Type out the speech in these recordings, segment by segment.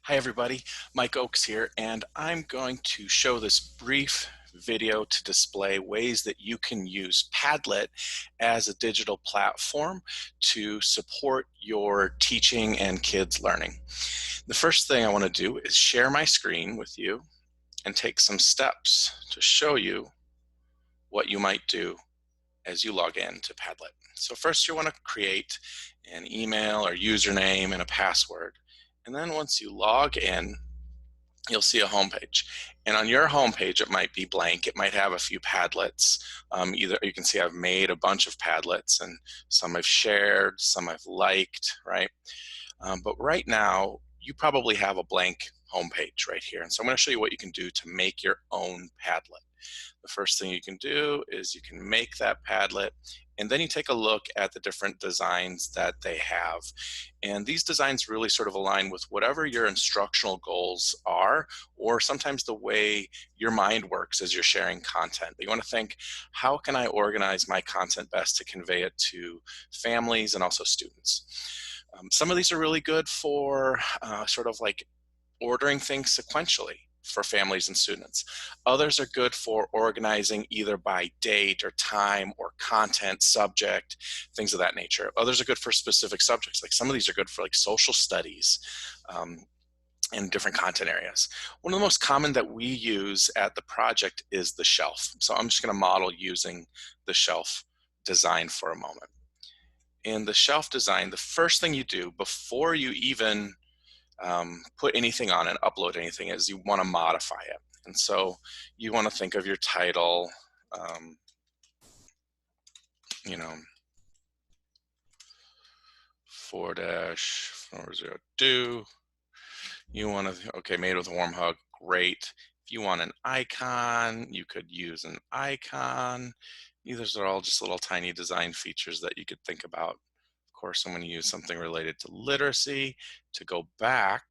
Hi everybody, Mike Oakes here, and I'm going to show this brief video to display ways that you can use Padlet as a digital platform to support your teaching and kids' learning. The first thing I want to do is share my screen with you and take some steps to show you what you might do as you log in to Padlet. So first you want to create an email or username and a password. And then once you log in, you'll see a homepage. And on your homepage, it might be blank. It might have a few Padlets. Either you can see I've made a bunch of Padlets, and some I've shared, some I've liked, right? But right now, you probably have a blank homepage right here. And so I'm going to show you what you can do to make your own Padlet. The first thing you can do is you can make that Padlet, and then you take a look at the different designs that they have. And these designs really sort of align with whatever your instructional goals are, or sometimes the way your mind works as you're sharing content. But you want to think, how can I organize my content best to convey it to families and also students? Some of these are really good for sort of like ordering things sequentially for families and students. Others are good for organizing either by date or time or content, subject, things of that nature. Others are good for specific subjects. Like some of these are good for like social studies and different content areas. One of the most common that we use at the project is the shelf. So I'm just going to model using the shelf design for a moment. In the shelf design, the first thing you do before you even put anything on and upload anything is you want to modify it. And so you want to think of your title, you know, 4-402. You want to, okay, made with a warm hug, great. If you want an icon, you could use an icon. These are all just little tiny design features that you could think about. Of course, I'm going to use something related to literacy. To go back,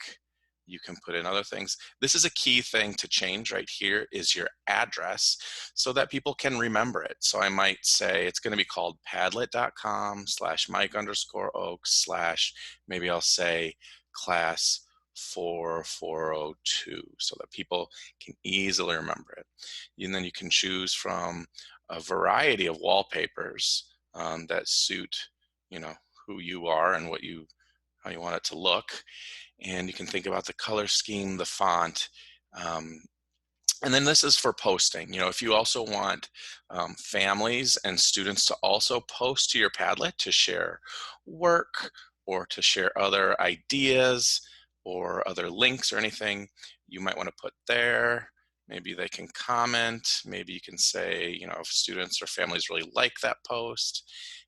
you can put in other things. This is a key thing to change right here is your address so that people can remember it. So I might say it's going to be called padlet.com/Mike_Oakes/ maybe I'll say class 4402 so that people can easily remember it. And then you can choose from a variety of wallpapers that suit, who you are and how you want it to look. And you can think about the color scheme, the font, and then this is for posting. If you also want families and students to also post to your Padlet to share work or to share other ideas or other links or anything, you might want to put there. Maybe they can comment. Maybe you can say, if students or families really like that post,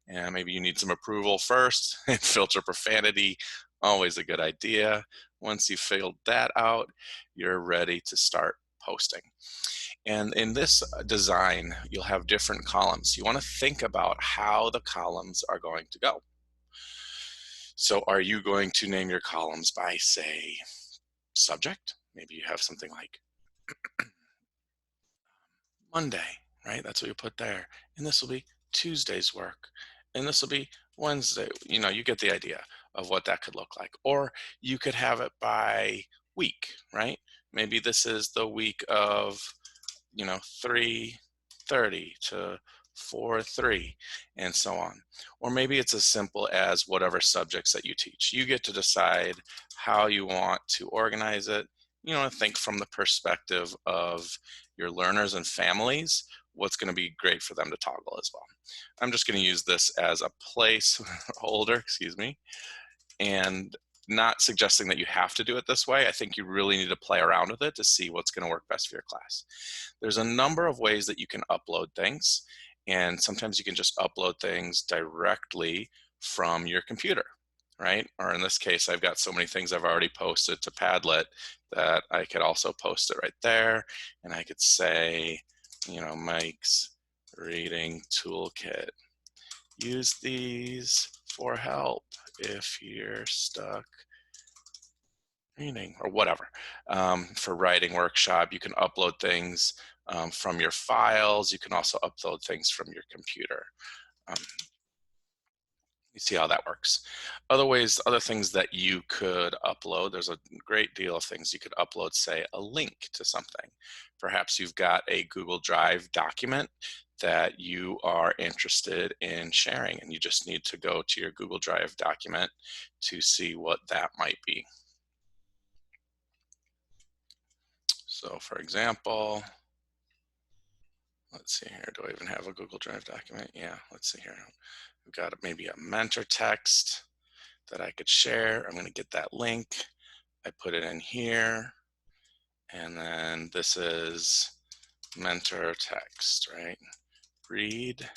and maybe you need some approval first and filter profanity. Always a good idea. Once you've filled that out, you're ready to start posting. And in this design, you'll have different columns. You want to think about how the columns are going to go. So are you going to name your columns by, say, subject? Maybe you have something like Monday, right? That's what you put there. And this will be Tuesday's work. And this will be Wednesday. You get the idea of what that could look like. Or you could have it by week, right? Maybe this is the week of, 3:30 to 4:3 and so on. Or maybe it's as simple as whatever subjects that you teach. You get to decide how you want to organize it. Think from the perspective of your learners and families, what's going to be great for them to toggle as well. I'm just going to use this as a placeholder, and not suggesting that you have to do it this way. I think you really need to play around with it to see what's going to work best for your class. There's a number of ways that you can upload things, and sometimes you can just upload things directly from your computer, right? Or in this case, I've got so many things I've already posted to Padlet that I could also post it right there, and I could say, Mike's reading toolkit. Use these for help if you're stuck reading or whatever. For writing workshop, you can upload things from your files. You can also upload things from your computer. You see how that works. Other ways, other things that you could upload, there's a great deal of things you could upload, say a link to something. Perhaps you've got a Google Drive document that you are interested in sharing, and you just need to go to your Google Drive document to see what that might be. So for example, let's see here, do I even have a Google Drive document? Yeah, let's see here. We've got maybe a mentor text that I could share. I'm going to get that link. I put it in here. And then this is mentor text, right? Read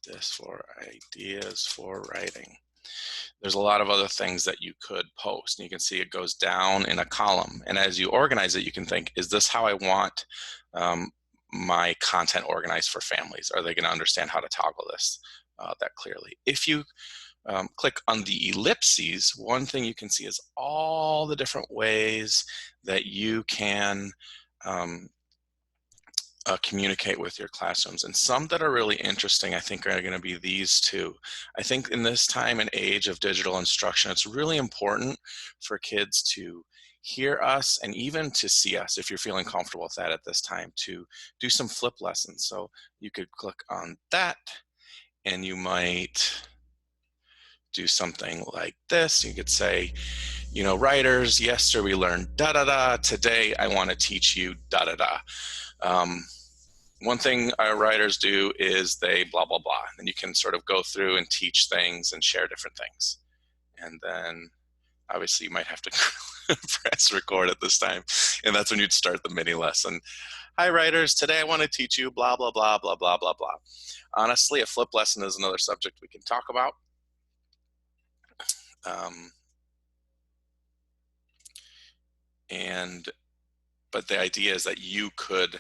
this for ideas for writing. There's a lot of other things that you could post. And you can see it goes down in a column. And as you organize it, you can think, is this how I want my content organized for families? Are they going to understand how to toggle this that clearly? If you click on the ellipses, one thing you can see is all the different ways that you can communicate with your classrooms. And some that are really interesting, I think, are going to be these two. I think in this time and age of digital instruction, it's really important for kids to hear us and even to see us, if you're feeling comfortable with that at this time, to do some flip lessons. So you could click on that and you might do something like this. You could say, you know, writers, yesterday we learned da da da. Today I want to teach you da da da. One thing our writers do is they blah blah blah, and you can sort of go through and teach things and share different things. And then obviously you might have to press record at this time, and that's when you'd start the mini lesson. Hi writers, today I want to teach you blah blah blah blah blah blah blah. Honestly, a flip lesson is another subject we can talk about. But the idea is that you could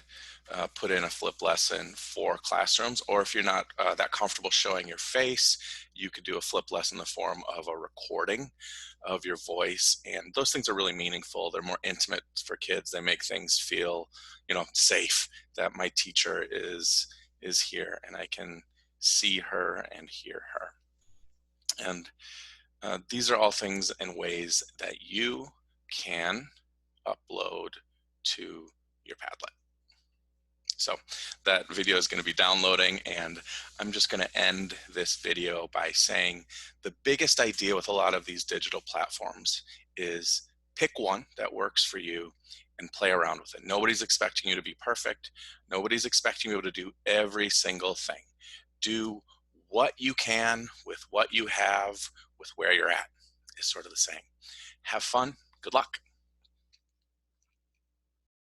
put in a flip lesson for classrooms, or if you're not that comfortable showing your face, you could do a flip lesson in the form of a recording of your voice. And those things are really meaningful. They're more intimate for kids. They make things feel, you know, safe, that my teacher is here and I can see her and hear her. And these are all things and ways that you can upload to your Padlet. So that video is going to be downloading, and I'm just going to end this video by saying the biggest idea with a lot of these digital platforms is pick one that works for you and play around with it. Nobody's expecting you to be perfect. Nobody's expecting you to do every single thing. Do what you can with what you have, with where you're at, is sort of the saying. Have fun. Good luck.